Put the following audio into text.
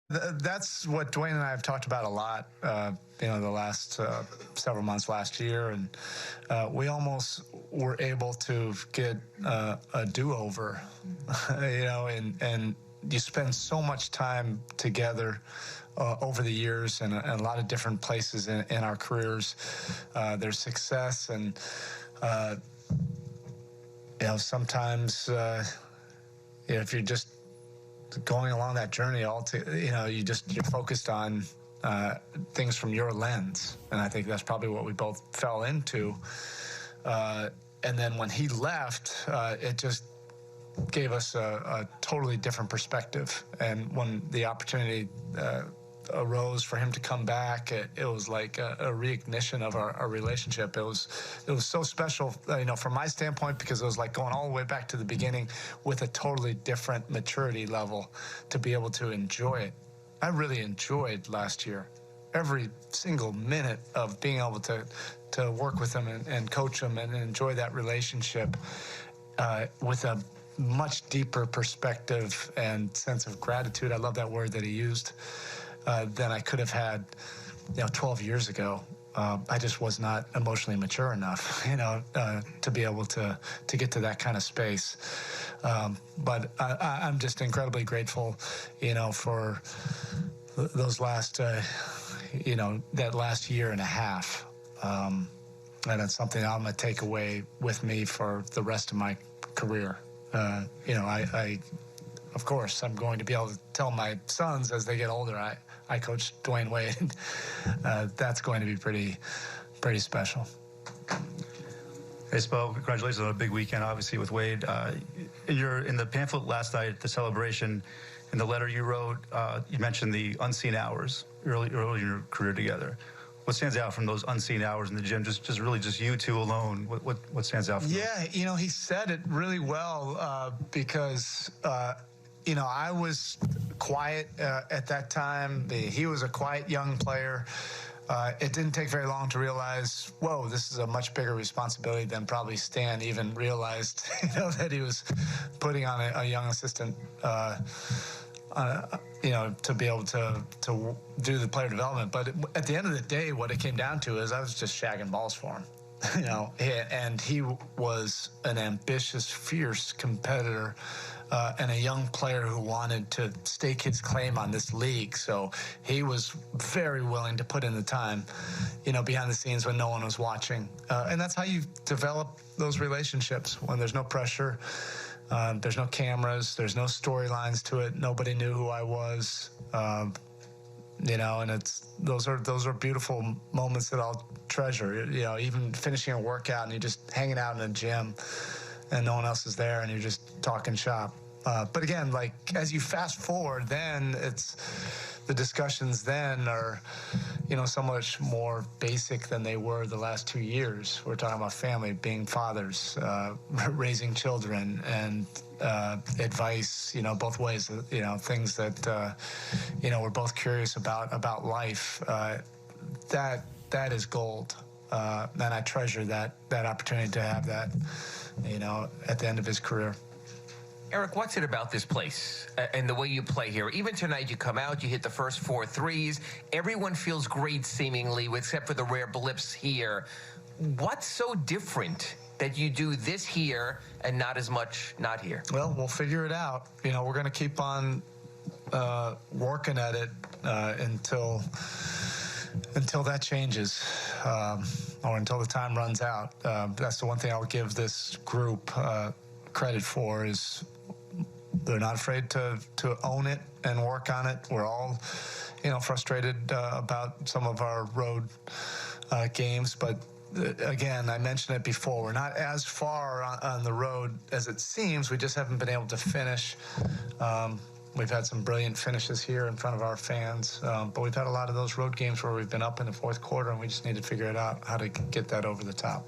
That's what Dwyane and I have talked about a lot, the last several months last year. And we almost were able to get a do-over, and you spend so much time together over the years and a lot of different places in our careers. There's success and, sometimes, if you're just going along that journey, you're focused on things from your lens, and I think that's probably what we both fell into. And then when he left, it just gave us a totally different perspective. And when the opportunity arose for him to come back, it was like a reignition of our relationship. It was so special, from my standpoint, because it was like going all the way back to the beginning with a totally different maturity level to be able to enjoy it. I really enjoyed last year, every single minute of being able to work with him and coach him and enjoy that relationship with a much deeper perspective and sense of gratitude. I love that word that he used. Than I could have had, 12 years ago. I just was not emotionally mature enough, to be able to get to that kind of space. But I'm just incredibly grateful, for those last, that last year and a half. And it's something I'm going to take away with me for the rest of my career. Of course, I'm going to be able to tell my sons as they get older, I coached Dwyane Wade. That's going to be pretty special. Hey, Spo, congratulations on a big weekend, obviously, with Wade. You're in the pamphlet last night at the celebration. In the letter you wrote, you mentioned the unseen hours early in your career together. What stands out from those unseen hours in the gym? Just really you two alone. What stands out from those? Yeah, he said it really well because I was quiet at that time. He was a quiet young player. It didn't take very long to realize, whoa, this is a much bigger responsibility than probably Stan even realized, that he was putting on a young assistant, to be able to do the player development. But at the end of the day, what it came down to is I was just shagging balls for him. And he was an ambitious, fierce competitor and a young player who wanted to stake his claim on this league. So he was very willing to put in the time, behind the scenes when no one was watching. And that's how you develop those relationships, when there's no pressure, there's no cameras, there's no storylines to it. Nobody knew who I was. And those are beautiful moments that I'll treasure. Even finishing a workout and you're just hanging out in a gym and no one else is there and you're just talking shop. But again, like as you fast forward, then the discussions then are, so much more basic than they were the last 2 years. We're talking about family, being fathers, raising children, and advice, both ways, things that, we're both curious about life. That is gold. And I treasure that opportunity to have that, at the end of his career. Erik, what's it about this place and the way you play here? Even tonight, you come out, you hit the first 4 threes. Everyone feels great, seemingly, except for the rare blips here. What's so different that you do this here and not as much not here? Well, we'll figure it out. We're going to keep on working at it until that changes, or until the time runs out. That's the one thing I'll give this group credit for, is they're not afraid to own it and work on it. We're all, frustrated about some of our road games, but again, I mentioned it before, we're not as far on the road as it seems. We just haven't been able to finish. We've had some brilliant finishes here in front of our fans, but we've had a lot of those road games where we've been up in the fourth quarter and we just need to figure it out, how to get that over the top.